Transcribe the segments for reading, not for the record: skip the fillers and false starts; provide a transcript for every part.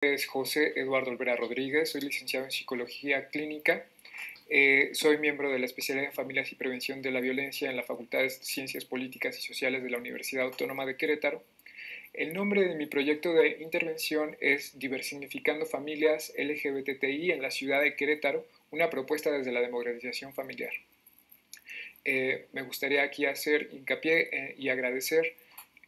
Es José Eduardo Olvera Rodríguez, soy licenciado en Psicología Clínica, soy miembro de la especialidad en Familias y Prevención de la Violencia en la Facultad de Ciencias Políticas y Sociales de la Universidad Autónoma de Querétaro. El nombre de mi proyecto de intervención es Diversificando Familias LGBTI en la ciudad de Querétaro, una propuesta desde la democratización familiar. Me gustaría aquí hacer hincapié y agradecer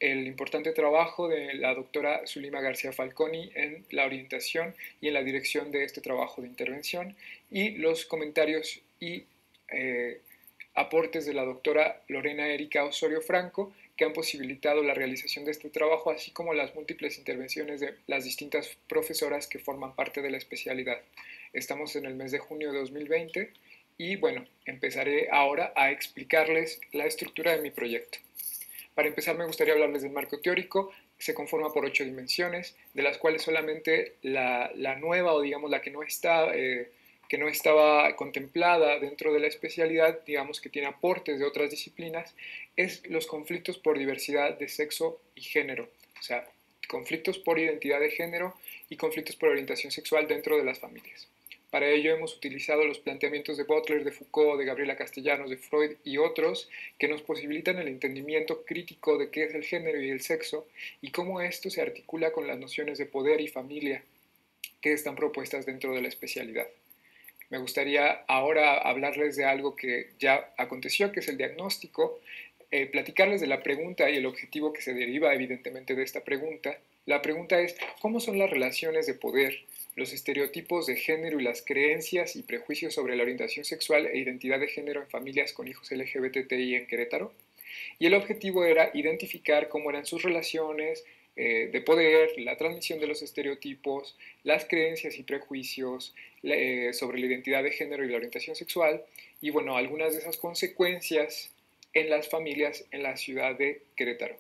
el importante trabajo de la doctora Zulima García Falconi en la orientación y en la dirección de este trabajo de intervención y los comentarios y aportes de la doctora Lorena Erika Osorio Franco que han posibilitado la realización de este trabajo, así como las múltiples intervenciones de las distintas profesoras que forman parte de la especialidad. Estamos en el mes de junio de 2020 y bueno, empezaré ahora a explicarles la estructura de mi proyecto. Para empezar me gustaría hablarles del marco teórico. Se conforma por 8 dimensiones, de las cuales solamente la nueva o digamos la que no estaba contemplada dentro de la especialidad, digamos que tiene aportes de otras disciplinas, es los conflictos por diversidad de sexo y género. O sea, conflictos por identidad de género y conflictos por orientación sexual dentro de las familias. Para ello hemos utilizado los planteamientos de Butler, de Foucault, de Gabriela Castellanos, de Freud y otros que nos posibilitan el entendimiento crítico de qué es el género y el sexo y cómo esto se articula con las nociones de poder y familia que están propuestas dentro de la especialidad. Me gustaría ahora hablarles de algo que ya aconteció, que es el diagnóstico, platicarles de la pregunta y el objetivo que se deriva evidentemente de esta pregunta. La pregunta es, ¿cómo son las relaciones de poder, los estereotipos de género y las creencias y prejuicios sobre la orientación sexual e identidad de género en familias con hijos LGBTI en Querétaro? Y el objetivo era identificar cómo eran sus relaciones de poder, la transmisión de los estereotipos, las creencias y prejuicios sobre la identidad de género y la orientación sexual, y bueno, algunas de esas consecuencias en las familias en la ciudad de Querétaro.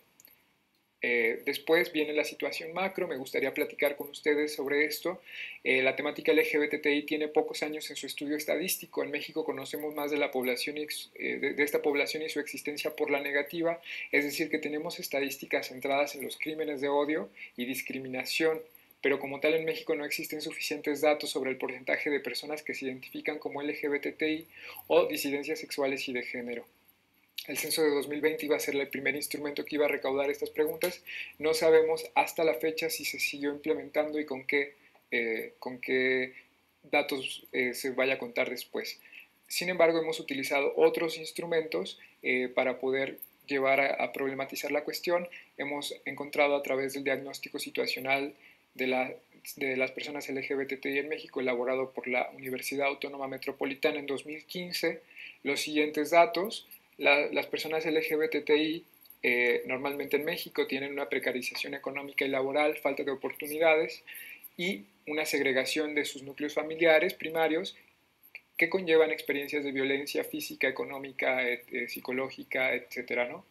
Después viene la situación macro, me gustaría platicar con ustedes sobre esto. La temática LGBTI tiene pocos años en su estudio estadístico. En México conocemos más de la población de esta población y su existencia por la negativa, es decir, que tenemos estadísticas centradas en los crímenes de odio y discriminación, pero como tal en México no existen suficientes datos sobre el porcentaje de personas que se identifican como LGBTI o disidencias sexuales y de género. El censo de 2020 iba a ser el primer instrumento que iba a recaudar estas preguntas. No sabemos hasta la fecha si se siguió implementando y con qué datos se vaya a contar después. Sin embargo, hemos utilizado otros instrumentos para poder llevar a problematizar la cuestión. Hemos encontrado a través del diagnóstico situacional de las personas LGBTI en México, elaborado por la Universidad Autónoma Metropolitana en 2015, los siguientes datos. Las personas LGBTI normalmente en México tienen una precarización económica y laboral, falta de oportunidades y una segregación de sus núcleos familiares primarios que conllevan experiencias de violencia física, económica, psicológica, etcétera, ¿no?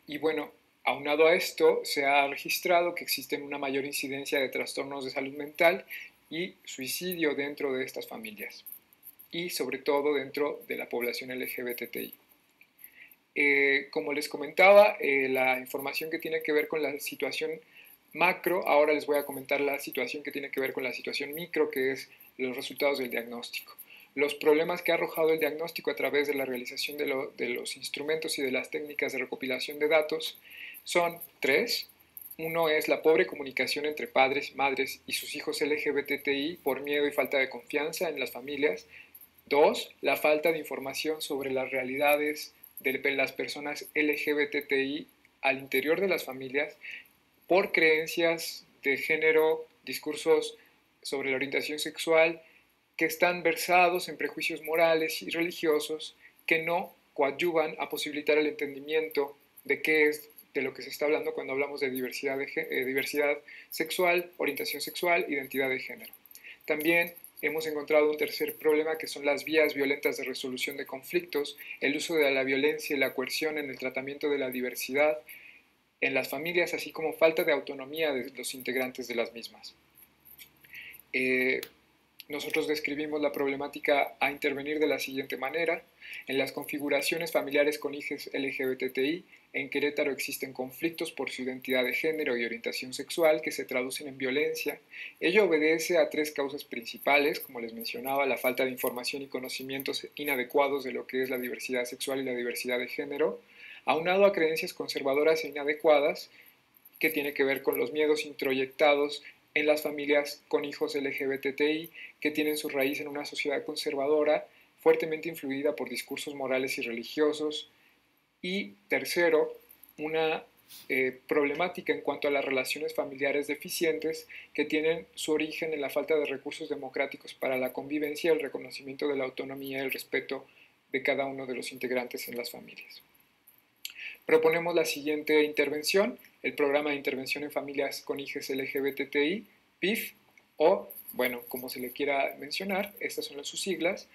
Y bueno, aunado a esto, se ha registrado que existe una mayor incidencia de trastornos de salud mental y suicidio dentro de estas familias y sobre todo dentro de la población LGBTI. Como les comentaba, la información que tiene que ver con la situación macro, ahora les voy a comentar la situación que tiene que ver con la situación micro, que es los resultados del diagnóstico. Los problemas que ha arrojado el diagnóstico a través de la realización de los instrumentos y de las técnicas de recopilación de datos son tres. Uno es la pobre comunicación entre padres, madres y sus hijos LGBTI por miedo y falta de confianza en las familias. Dos, la falta de información sobre las realidades de las personas LGBTI al interior de las familias por creencias de género, discursos sobre la orientación sexual que están versados en prejuicios morales y religiosos que no coadyuvan a posibilitar el entendimiento de qué es de lo que se está hablando cuando hablamos de diversidad sexual, orientación sexual, identidad de género. También hemos encontrado un tercer problema que son las vías violentas de resolución de conflictos, el uso de la violencia y la coerción en el tratamiento de la diversidad en las familias, así como falta de autonomía de los integrantes de las mismas. Nosotros describimos la problemática a intervenir de la siguiente manera. En las configuraciones familiares con hijos LGBTI, en Querétaro existen conflictos por su identidad de género y orientación sexual que se traducen en violencia. Ello obedece a tres causas principales, como les mencionaba, la falta de información y conocimientos inadecuados de lo que es la diversidad sexual y la diversidad de género, aunado a creencias conservadoras e inadecuadas, que tiene que ver con los miedos introyectados en las familias con hijos LGBTI que tienen su raíz en una sociedad conservadora fuertemente influida por discursos morales y religiosos. Y tercero, una problemática en cuanto a las relaciones familiares deficientes que tienen su origen en la falta de recursos democráticos para la convivencia, el reconocimiento de la autonomía y el respeto de cada uno de los integrantes en las familias. Proponemos la siguiente intervención, el Programa de Intervención en Familias con Hijos LGBTI, PIF, o, bueno, como se le quiera mencionar, estas son sus siglas,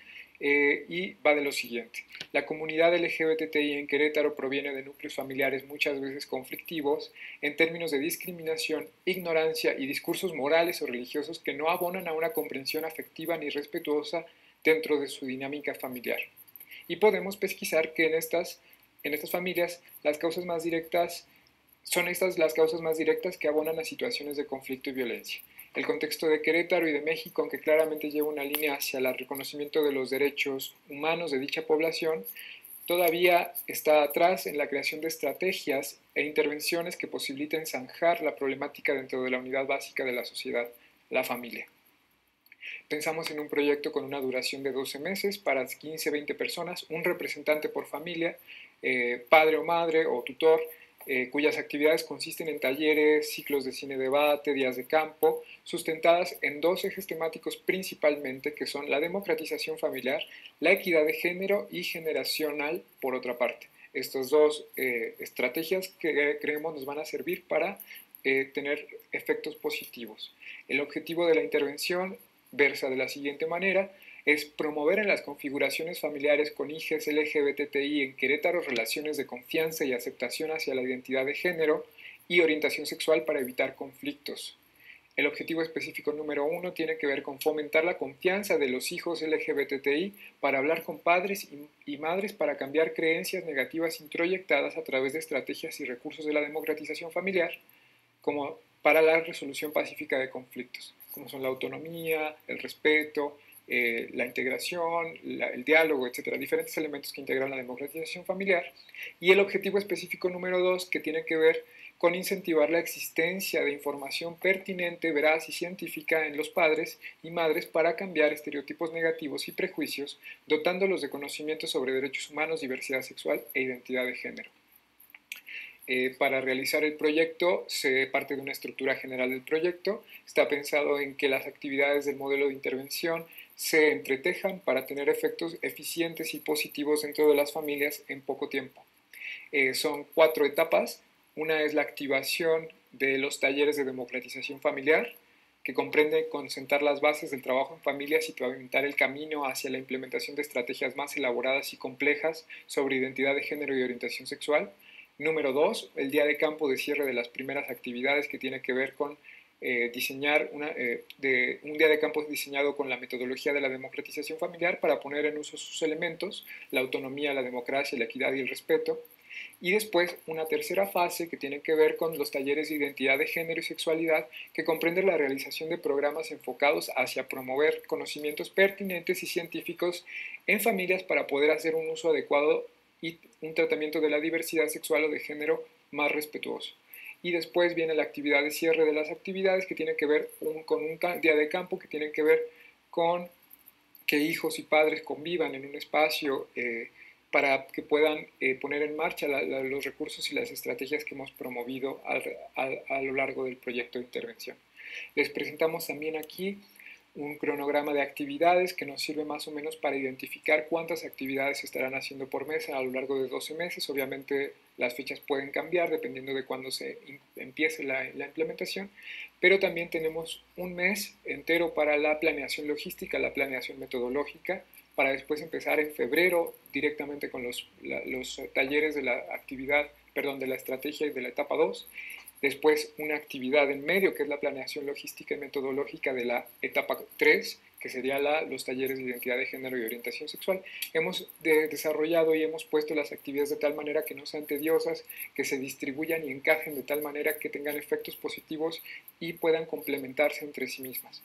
y va de lo siguiente. La comunidad LGBTI en Querétaro proviene de núcleos familiares muchas veces conflictivos en términos de discriminación, ignorancia y discursos morales o religiosos que no abonan a una comprensión afectiva ni respetuosa dentro de su dinámica familiar. Y podemos pesquisar que en estas familias las causas más directas son estas las causas más directas que abonan a situaciones de conflicto y violencia. El contexto de Querétaro y de México, aunque claramente lleva una línea hacia el reconocimiento de los derechos humanos de dicha población, todavía está atrás en la creación de estrategias e intervenciones que posibiliten zanjar la problemática dentro de la unidad básica de la sociedad, la familia. Pensamos en un proyecto con una duración de 12 meses para 15-20 personas, un representante por familia, padre o madre o tutor, cuyas actividades consisten en talleres, ciclos de cine-debate, días de campo, sustentadas en dos ejes temáticos principalmente, que son la democratización familiar, la equidad de género y generacional, por otra parte. Estas dos estrategias que creemos nos van a servir para tener efectos positivos. El objetivo de la intervención versa de la siguiente manera: es promover en las configuraciones familiares con hijos LGBTI en Querétaro relaciones de confianza y aceptación hacia la identidad de género y orientación sexual para evitar conflictos. El objetivo específico número 1 tiene que ver con fomentar la confianza de los hijos LGBTI para hablar con padres y madres para cambiar creencias negativas introyectadas a través de estrategias y recursos de la democratización familiar, como para la resolución pacífica de conflictos, como son la autonomía, el respeto, la integración, el diálogo, etcétera, diferentes elementos que integran la democratización familiar. Y el objetivo específico número 2, que tiene que ver con incentivar la existencia de información pertinente, veraz y científica en los padres y madres para cambiar estereotipos negativos y prejuicios, dotándolos de conocimientos sobre derechos humanos, diversidad sexual e identidad de género. Para realizar el proyecto se parte de una estructura general del proyecto. Está pensado en que las actividades del modelo de intervención se entretejan para tener efectos eficientes y positivos dentro de las familias en poco tiempo. Son 4 etapas. Una es la activación de los talleres de democratización familiar, que comprende consentar las bases del trabajo en familias y pavimentar el camino hacia la implementación de estrategias más elaboradas y complejas sobre identidad de género y orientación sexual. Número 2, el día de campo de cierre de las primeras actividades, que tiene que ver con diseñar un día de campo diseñado con la metodología de la democratización familiar para poner en uso sus elementos, la autonomía, la democracia, la equidad y el respeto. Y después una tercera fase que tiene que ver con los talleres de identidad de género y sexualidad, que comprende la realización de programas enfocados hacia promover conocimientos pertinentes y científicos en familias para poder hacer un uso adecuado y un tratamiento de la diversidad sexual o de género más respetuoso. Y después viene la actividad de cierre de las actividades, que tiene que ver con un día de campo, que tiene que ver con que hijos y padres convivan en un espacio para que puedan poner en marcha los recursos y las estrategias que hemos promovido a lo largo del proyecto de intervención. Les presentamos también aquí un cronograma de actividades que nos sirve más o menos para identificar cuántas actividades se estarán haciendo por mes a lo largo de 12 meses. Obviamente las fechas pueden cambiar dependiendo de cuándo se empiece la implementación, pero también tenemos un mes entero para la planeación logística, la planeación metodológica, para después empezar en febrero directamente con los talleres de la actividad, perdón, de la estrategia y de la etapa 2, Después una actividad en medio, que es la planeación logística y metodológica de la etapa 3, que sería los talleres de identidad de género y orientación sexual. Hemos desarrollado y hemos puesto las actividades de tal manera que no sean tediosas, que se distribuyan y encajen de tal manera que tengan efectos positivos y puedan complementarse entre sí mismas.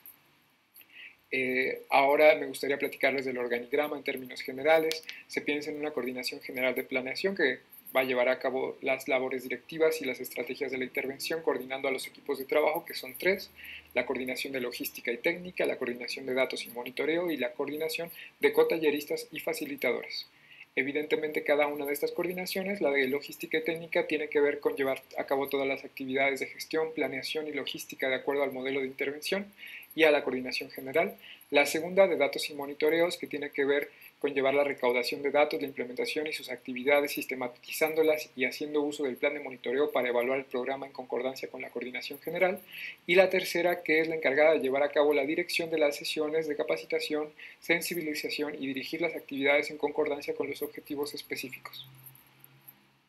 Ahora me gustaría platicarles del organigrama en términos generales. Se piensa en una coordinación general de planeación que va a llevar a cabo las labores directivas y las estrategias de la intervención, coordinando a los equipos de trabajo, que son 3, la coordinación de logística y técnica, la coordinación de datos y monitoreo y la coordinación de cotalleristas y facilitadores. Evidentemente, cada una de estas coordinaciones, la de logística y técnica, tiene que ver con llevar a cabo todas las actividades de gestión, planeación y logística de acuerdo al modelo de intervención y a la coordinación general. La segunda, de datos y monitoreos, que tiene que ver con llevar la recaudación de datos, la implementación y sus actividades, sistematizándolas y haciendo uso del plan de monitoreo para evaluar el programa en concordancia con la coordinación general. Y la tercera, que es la encargada de llevar a cabo la dirección de las sesiones de capacitación, sensibilización y dirigir las actividades en concordancia con los objetivos específicos.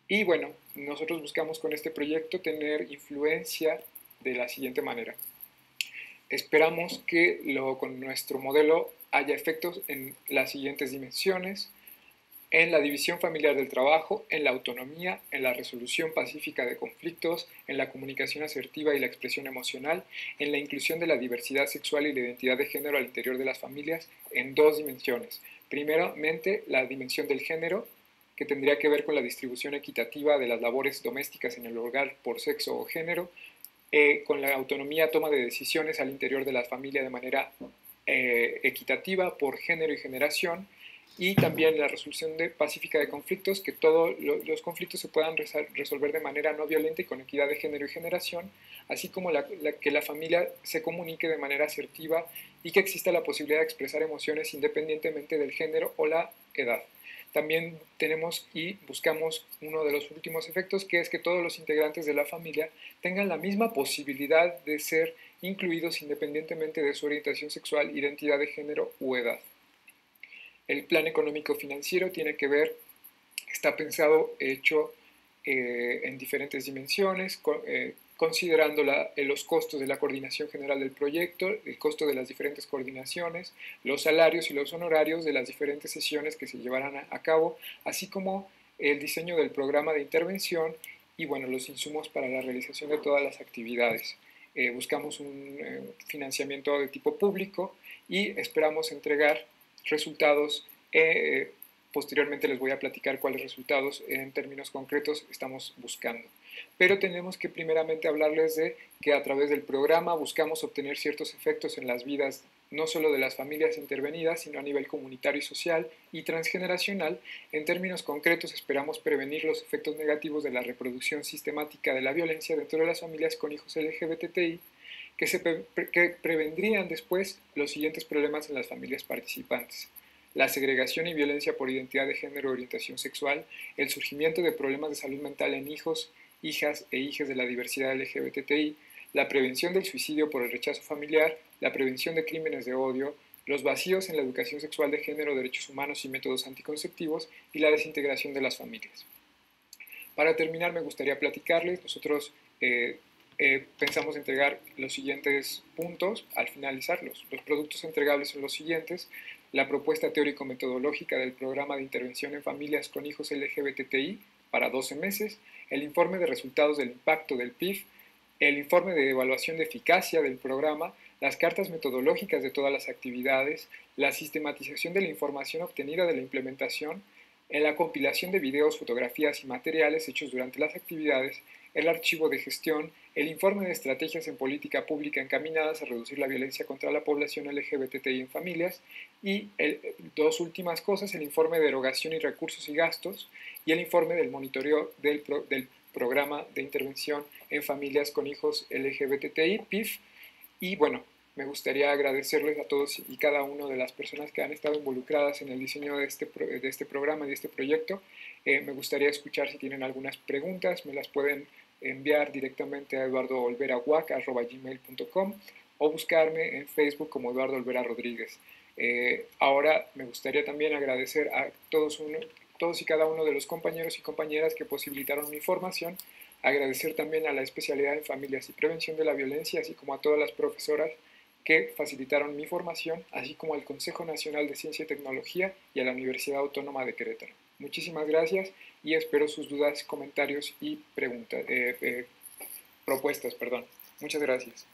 Y bueno, nosotros buscamos con este proyecto tener influencia de la siguiente manera. Esperamos que con nuestro modelo haya efectos en las siguientes dimensiones: en la división familiar del trabajo, en la autonomía, en la resolución pacífica de conflictos, en la comunicación asertiva y la expresión emocional, en la inclusión de la diversidad sexual y la identidad de género al interior de las familias, en 2 dimensiones. Primeramente, la dimensión del género, que tendría que ver con la distribución equitativa de las labores domésticas en el hogar por sexo o género, con la autonomía, toma de decisiones al interior de la familia de manera equitativa por género y generación, y también la resolución pacífica de conflictos, que todos los conflictos se puedan resolver de manera no violenta y con equidad de género y generación, así como que la familia se comunique de manera asertiva y que exista la posibilidad de expresar emociones independientemente del género o la edad. También tenemos y buscamos uno de los últimos efectos, que es que todos los integrantes de la familia tengan la misma posibilidad de ser incluidos independientemente de su orientación sexual, identidad de género u edad. El plan económico financiero tiene que ver, está pensado, hecho en diferentes dimensiones, considerando los costos de la coordinación general del proyecto, el costo de las diferentes coordinaciones, los salarios y los honorarios de las diferentes sesiones que se llevarán a cabo, así como el diseño del programa de intervención y bueno, los insumos para la realización de todas las actividades. Buscamos un financiamiento de tipo público y esperamos entregar resultados. Posteriormente les voy a platicar cuáles resultados en términos concretos estamos buscando. Pero tenemos que primeramente hablarles de que a través del programa buscamos obtener ciertos efectos en las vidas no solo de las familias intervenidas, sino a nivel comunitario y social y transgeneracional. En términos concretos, esperamos prevenir los efectos negativos de la reproducción sistemática de la violencia dentro de las familias con hijos LGBTI, que prevendrían después los siguientes problemas en las familias participantes: la segregación y violencia por identidad de género o orientación sexual, el surgimiento de problemas de salud mental en hijos, hijas e hijas de la diversidad LGBTI, la prevención del suicidio por el rechazo familiar, la prevención de crímenes de odio, los vacíos en la educación sexual de género, derechos humanos y métodos anticonceptivos, y la desintegración de las familias. Para terminar, me gustaría platicarles, nosotros pensamos entregar los siguientes puntos al finalizarlos. Los productos entregables son los siguientes: la propuesta teórico-metodológica del programa de intervención en familias con hijos LGBTI para 12 meses, el informe de resultados del impacto del PIF, el informe de evaluación de eficacia del programa, las cartas metodológicas de todas las actividades, la sistematización de la información obtenida de la implementación, en la compilación de videos, fotografías y materiales hechos durante las actividades, el archivo de gestión, el informe de estrategias en política pública encaminadas a reducir la violencia contra la población LGBTI en familias, y dos últimas cosas: el informe de erogación y recursos y gastos, y el informe del monitoreo del programa de intervención en familias con hijos LGBTI, PIF. Y bueno, me gustaría agradecerles a todos y cada una de las personas que han estado involucradas en el diseño de este programa y de este proyecto. Me gustaría escuchar si tienen algunas preguntas, me las pueden enviar directamente a eduardoolvera.gmail.com o buscarme en Facebook como Eduardo Olvera Rodríguez. Ahora me gustaría también agradecer a todos y cada uno de los compañeros y compañeras que posibilitaron mi formación, Agradecer también a la especialidad en Familias y Prevención de la Violencia, así como a todas las profesoras que facilitaron mi formación, así como al Consejo Nacional de Ciencia y Tecnología y a la Universidad Autónoma de Querétaro. Muchísimas gracias y espero sus dudas, comentarios y propuestas. Muchas gracias.